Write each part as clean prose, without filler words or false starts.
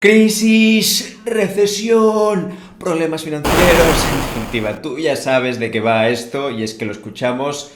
Crisis, recesión, problemas financieros, en definitiva, tú ya sabes de qué va esto y es que lo escuchamos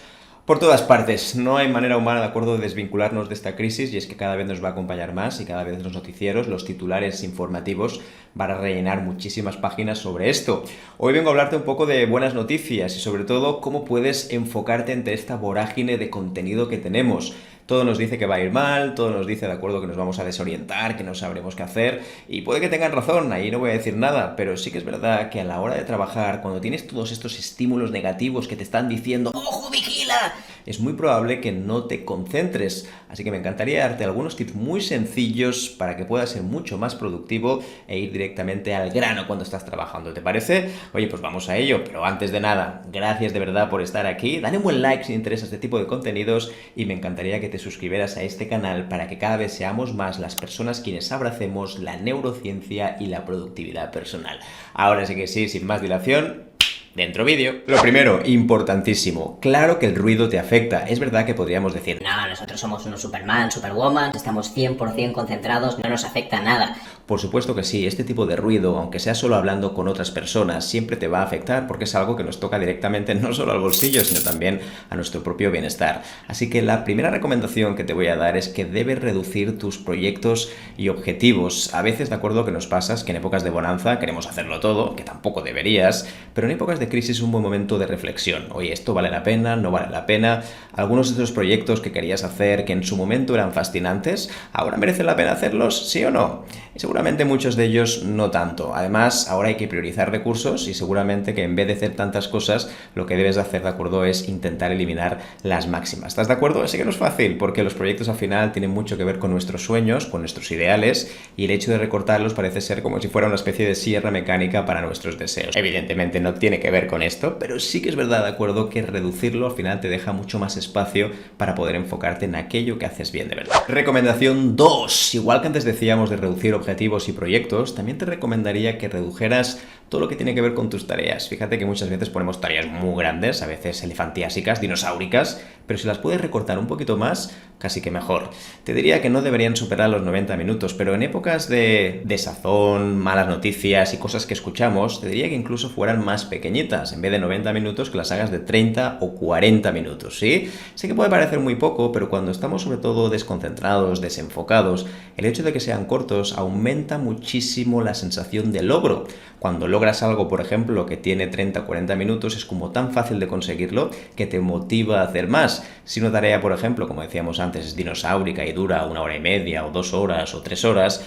por todas partes. No hay manera humana, de acuerdo, de desvincularnos de esta crisis y es que cada vez nos va a acompañar más y cada vez los noticieros, los titulares informativos van a rellenar muchísimas páginas sobre esto. Hoy vengo a hablarte un poco de buenas noticias y sobre todo cómo puedes enfocarte ante esta vorágine de contenido que tenemos. Todo nos dice que va a ir mal, todo nos dice, de acuerdo, que nos vamos a desorientar, que no sabremos qué hacer, y puede que tengan razón, ahí no voy a decir nada, pero sí que es verdad que a la hora de trabajar, cuando tienes todos estos estímulos negativos que te están diciendo ¡ojo, vigila!, es muy probable que no te concentres. Así que me encantaría darte algunos tips muy sencillos para que puedas ser mucho más productivo e ir directamente al grano cuando estás trabajando. ¿Te parece? Oye, pues vamos a ello, pero antes de nada, gracias de verdad por estar aquí. Dale un buen like si te interesa este tipo de contenidos y me encantaría que te suscribieras a este canal para que cada vez seamos más las personas quienes abracemos la neurociencia y la productividad personal. Ahora sí que sí, sin más dilación, dentro vídeo. Lo primero, importantísimo, claro que el ruido te afecta. Es verdad que podríamos decir, no, nosotros somos unos Superman, Superwoman, estamos 100% concentrados, no nos afecta nada. Por supuesto que sí, este tipo de ruido, aunque sea solo hablando con otras personas, siempre te va a afectar porque es algo que nos toca directamente no solo al bolsillo, sino también a nuestro propio bienestar. Así que la primera recomendación que te voy a dar es que debes reducir tus proyectos y objetivos. A veces, de acuerdo, que nos pasa es que en épocas de bonanza queremos hacerlo todo, que tampoco deberías, pero en épocas de crisis es un buen momento de reflexión. Oye, ¿esto vale la pena? ¿No vale la pena? Algunos de esos proyectos que querías hacer, que en su momento eran fascinantes, ¿ahora merecen la pena hacerlos? ¿Sí o no? Y seguramente muchos de ellos no tanto. Además, ahora hay que priorizar recursos y seguramente que en vez de hacer tantas cosas, lo que debes de hacer, de acuerdo, es intentar eliminar las máximas. ¿Estás de acuerdo? Sé que no es fácil porque los proyectos al final tienen mucho que ver con nuestros sueños, con nuestros ideales y el hecho de recortarlos parece ser como si fuera una especie de sierra mecánica para nuestros deseos. Evidentemente no tiene que ver con esto, pero sí que es verdad, de acuerdo, que reducirlo al final te deja mucho más espacio para poder enfocarte en aquello que haces bien de verdad. Recomendación 2. Igual que antes decíamos de reducir objetivos y proyectos, también te recomendaría que redujeras todo lo que tiene que ver con tus tareas. Fíjate que muchas veces ponemos tareas muy grandes, a veces elefantiásicas, dinosauricas, pero si las puedes recortar un poquito más, casi que mejor. Te diría que no deberían superar los 90 minutos, pero en épocas de desazón, malas noticias y cosas que escuchamos, te diría que incluso fueran más pequeñitas. En vez de 90 minutos, que las hagas de 30 o 40 minutos, ¿sí? Sé que puede parecer muy poco, pero cuando estamos sobre todo desconcentrados, desenfocados, el hecho de que sean cortos aumenta muchísimo la sensación de logro. Cuando logras algo, por ejemplo, que tiene 30 o 40 minutos, es como tan fácil de conseguirlo que te motiva a hacer más. Si una tarea, por ejemplo, como decíamos antes, es dinosaurica y dura 1 hora y media o 2 horas o 3 horas,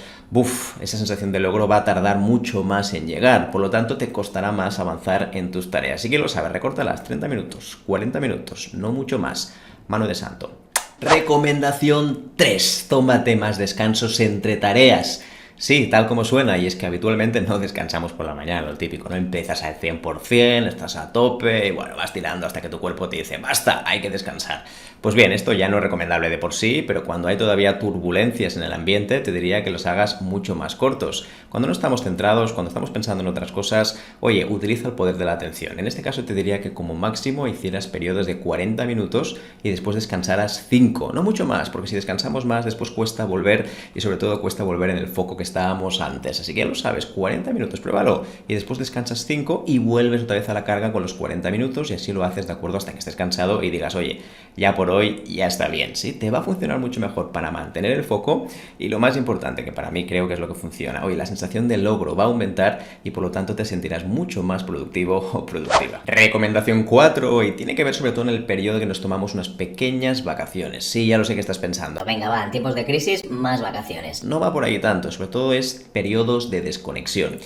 esa sensación de logro va a tardar mucho más en llegar, por lo tanto te costará más avanzar en tus tareas. Así que lo sabes, recórtalas, 30 minutos, 40 minutos, no mucho más. Mano de santo. Recomendación 3. Tómate más descansos entre tareas. Sí, tal como suena, y es que habitualmente no descansamos por la mañana, lo típico, ¿no? Empiezas al 100%, estás a tope, y bueno, vas tirando hasta que tu cuerpo te dice, basta, hay que descansar. Pues bien, esto ya no es recomendable de por sí, pero cuando hay todavía turbulencias en el ambiente, te diría que los hagas mucho más cortos. Cuando no estamos centrados, cuando estamos pensando en otras cosas, oye, utiliza el poder de la atención. En este caso te diría que como máximo hicieras periodos de 40 minutos y después descansaras 5, no mucho más, porque si descansamos más, después cuesta volver y sobre todo cuesta volver en el foco que estábamos antes. Así que ya lo sabes, 40 minutos, pruébalo y después descansas 5 y vuelves otra vez a la carga con los 40 minutos y así lo haces, de acuerdo, hasta que estés cansado y digas, oye, ya por hoy ya está bien, ¿sí? Te va a funcionar mucho mejor para mantener el foco y lo más importante, que para mí creo que es lo que funciona, oye, la sensación de logro va a aumentar y por lo tanto te sentirás mucho más productivo o productiva. Recomendación 4 y tiene que ver sobre todo en el periodo que nos tomamos unas pequeñas vacaciones. Sí, ya lo sé que estás pensando. Venga, va, en tiempos de crisis, más vacaciones. No va por ahí tanto, sobre todo es periodos de desconexión.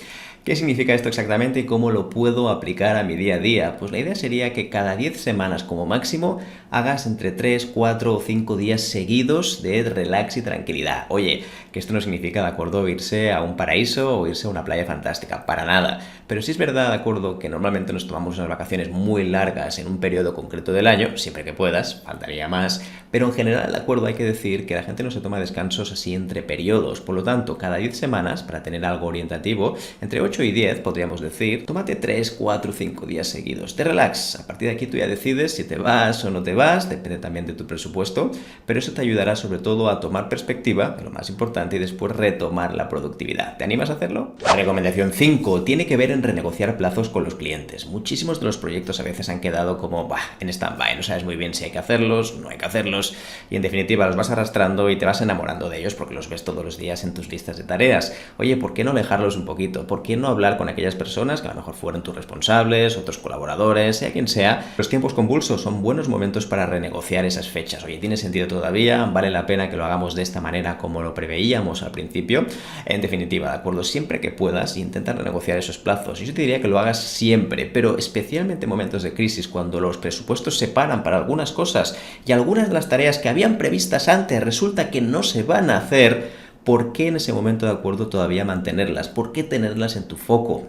¿Qué significa esto exactamente y cómo lo puedo aplicar a mi día a día? Pues la idea sería que cada 10 semanas como máximo hagas entre 3, 4 o 5 días seguidos de relax y tranquilidad. Oye, que esto no significa, de acuerdo, irse a un paraíso o irse a una playa fantástica, para nada. Pero sí es verdad, de acuerdo, que normalmente nos tomamos unas vacaciones muy largas en un periodo concreto del año, siempre que puedas, faltaría más, pero en general, de acuerdo, hay que decir que la gente no se toma descansos así entre periodos. Por lo tanto, cada 10 semanas, para tener algo orientativo, entre 8 8 y 10 podríamos decir, tómate 3, 4, 5 días seguidos de relax. A partir de aquí tú ya decides si te vas o no te vas, depende también de tu presupuesto, pero eso te ayudará sobre todo a tomar perspectiva, lo más importante, y después retomar la productividad. ¿Te animas a hacerlo? Recomendación 5 tiene que ver en renegociar plazos con los clientes. Muchísimos de los proyectos a veces han quedado como en stand-by, no sabes muy bien si hay que hacerlos, no hay que hacerlos, y en definitiva los vas arrastrando y te vas enamorando de ellos porque los ves todos los días en tus listas de tareas. Oye, ¿por qué no dejarlos un poquito? ¿Por qué no hablar con aquellas personas que a lo mejor fueron tus responsables, otros colaboradores, sea quien sea? Los tiempos convulsos son buenos momentos para renegociar esas fechas. Oye, ¿tiene sentido todavía? ¿Vale la pena que lo hagamos de esta manera como lo preveíamos al principio? En definitiva, ¿de acuerdo? Siempre que puedas, intenta renegociar esos plazos. Y yo te diría que lo hagas siempre, pero especialmente en momentos de crisis, cuando los presupuestos se paran para algunas cosas y algunas de las tareas que habían previstas antes resulta que no se van a hacer. ¿Por qué en ese momento, de acuerdo, todavía mantenerlas? ¿Por qué tenerlas en tu foco?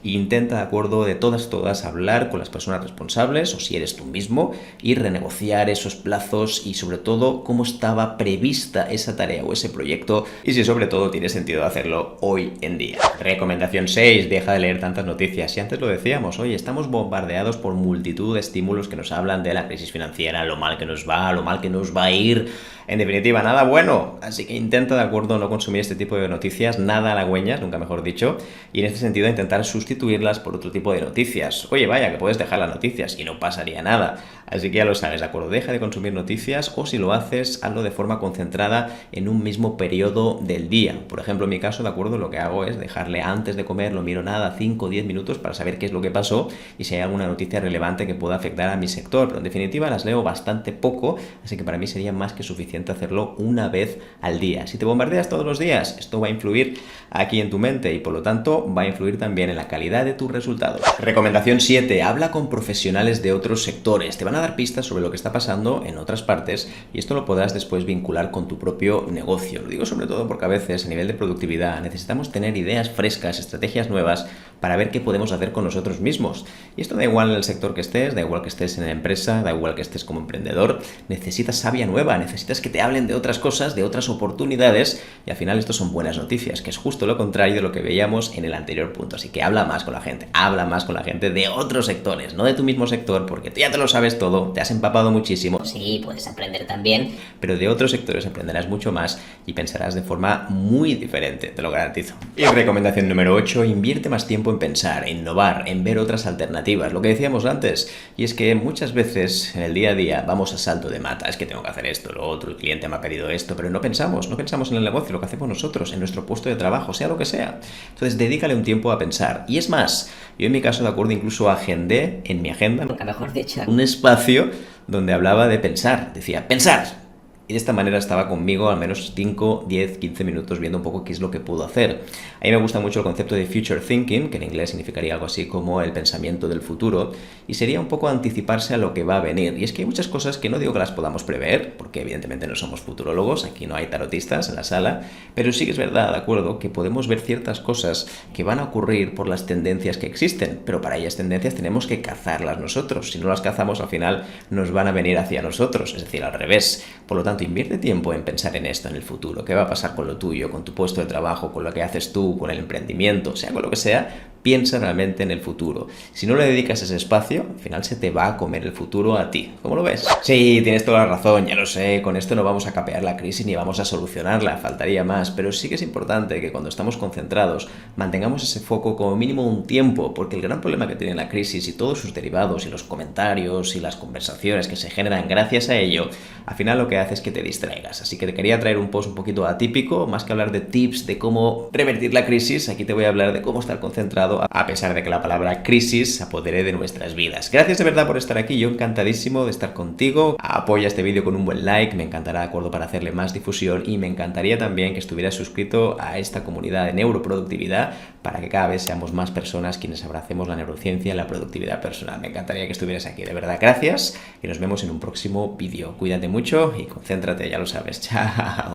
E intenta, de acuerdo, de todas, hablar con las personas responsables, o si eres tú mismo, y renegociar esos plazos y, sobre todo, cómo estaba prevista esa tarea o ese proyecto, y si, sobre todo, tiene sentido hacerlo hoy en día. Recomendación 6, deja de leer tantas noticias. Y antes lo decíamos, oye, estamos bombardeados por multitud de estímulos que nos hablan de la crisis financiera, lo mal que nos va, lo mal que nos va a ir. En definitiva, nada bueno. Así que intenta, de acuerdo, no consumir este tipo de noticias, nada halagüeñas, nunca mejor dicho, y en este sentido intentar sustituirlas por otro tipo de noticias. Oye, vaya, que puedes dejar las noticias y no pasaría nada. Así que ya lo sabes, ¿de acuerdo? Deja de consumir noticias, o si lo haces, hazlo de forma concentrada en un mismo periodo del día. Por ejemplo, en mi caso, ¿de acuerdo? Lo que hago es dejarle antes de comer, no miro nada, 5 o 10 minutos para saber qué es lo que pasó y si hay alguna noticia relevante que pueda afectar a mi sector. Pero en definitiva las leo bastante poco, así que para mí sería más que suficiente hacerlo una vez al día. Si te bombardeas todos los días, esto va a influir aquí en tu mente y por lo tanto va a influir también en la calidad de tus resultados. Recomendación 7. Habla con profesionales de otros sectores. Te van a dar pistas sobre lo que está pasando en otras partes y esto lo podrás después vincular con tu propio negocio. Lo digo sobre todo porque a veces a nivel de productividad necesitamos tener ideas frescas, estrategias nuevas para ver qué podemos hacer con nosotros mismos. Y esto da igual en el sector que estés, da igual que estés en la empresa, da igual que estés como emprendedor. Necesitas savia nueva, necesitas que te hablen de otras cosas, de otras oportunidades, y al final esto son buenas noticias, que es justo lo contrario de lo que veíamos en el anterior punto. Así que habla más con la gente de otros sectores, no de tu mismo sector, porque tú ya te lo sabes todo, te has empapado muchísimo. Sí, puedes aprender también. Pero de otros sectores aprenderás mucho más y pensarás de forma muy diferente, te lo garantizo. Y recomendación número 8, invierte más tiempo en pensar, en innovar, en ver otras alternativas, lo que decíamos antes, y es que muchas veces en el día a día vamos a salto de mata, es que tengo que hacer esto, lo otro, el cliente me ha pedido esto, pero no pensamos en el negocio, lo que hacemos nosotros, en nuestro puesto de trabajo, sea lo que sea. Entonces dedícale un tiempo a pensar. Y es más, yo en mi caso, de acuerdo, incluso agendé en mi agenda, Nunca mejor dicho, un espacio donde hablaba de pensar, decía, pensar. Y de esta manera estaba conmigo al menos 5, 10, 15 minutos viendo un poco qué es lo que puedo hacer. A mí me gusta mucho el concepto de future thinking, que en inglés significaría algo así como el pensamiento del futuro, y sería un poco anticiparse a lo que va a venir. Y es que hay muchas cosas que no digo que las podamos prever, porque evidentemente no somos futurólogos, aquí no hay tarotistas en la sala, pero sí que es verdad, de acuerdo, que podemos ver ciertas cosas que van a ocurrir por las tendencias que existen, pero para ellas tendencias tenemos que cazarlas nosotros. Si no las cazamos, al final nos van a venir hacia nosotros, es decir, al revés. Por lo tanto, invierte tiempo en pensar en esto, en el futuro. ¿Qué va a pasar con lo tuyo, con tu puesto de trabajo, con lo que haces tú, con el emprendimiento, sea con lo que sea? Piensa realmente en el futuro. Si no le dedicas ese espacio, al final se te va a comer el futuro a ti. ¿Cómo lo ves? Sí, tienes toda la razón, ya lo sé. Con esto no vamos a capear la crisis ni vamos a solucionarla, faltaría más. Pero sí que es importante que cuando estamos concentrados mantengamos ese foco como mínimo un tiempo, porque el gran problema que tiene la crisis y todos sus derivados y los comentarios y las conversaciones que se generan gracias a ello, al final lo que hace es que te distraigas. Así que te quería traer un post un poquito atípico, más que hablar de tips de cómo revertir la crisis, aquí te voy a hablar de cómo estar concentrado a pesar de que la palabra crisis se apodere de nuestras vidas. Gracias de verdad por estar aquí, yo encantadísimo de estar contigo. Apoya este vídeo con un buen like, me encantará, de acuerdo, para hacerle más difusión, y me encantaría también que estuvieras suscrito a esta comunidad de neuroproductividad para que cada vez seamos más personas quienes abracemos la neurociencia y la productividad personal. Me encantaría que estuvieras aquí, de verdad, gracias, y nos vemos en un próximo vídeo. Cuídate mucho y concéntrate, ya lo sabes. Chao.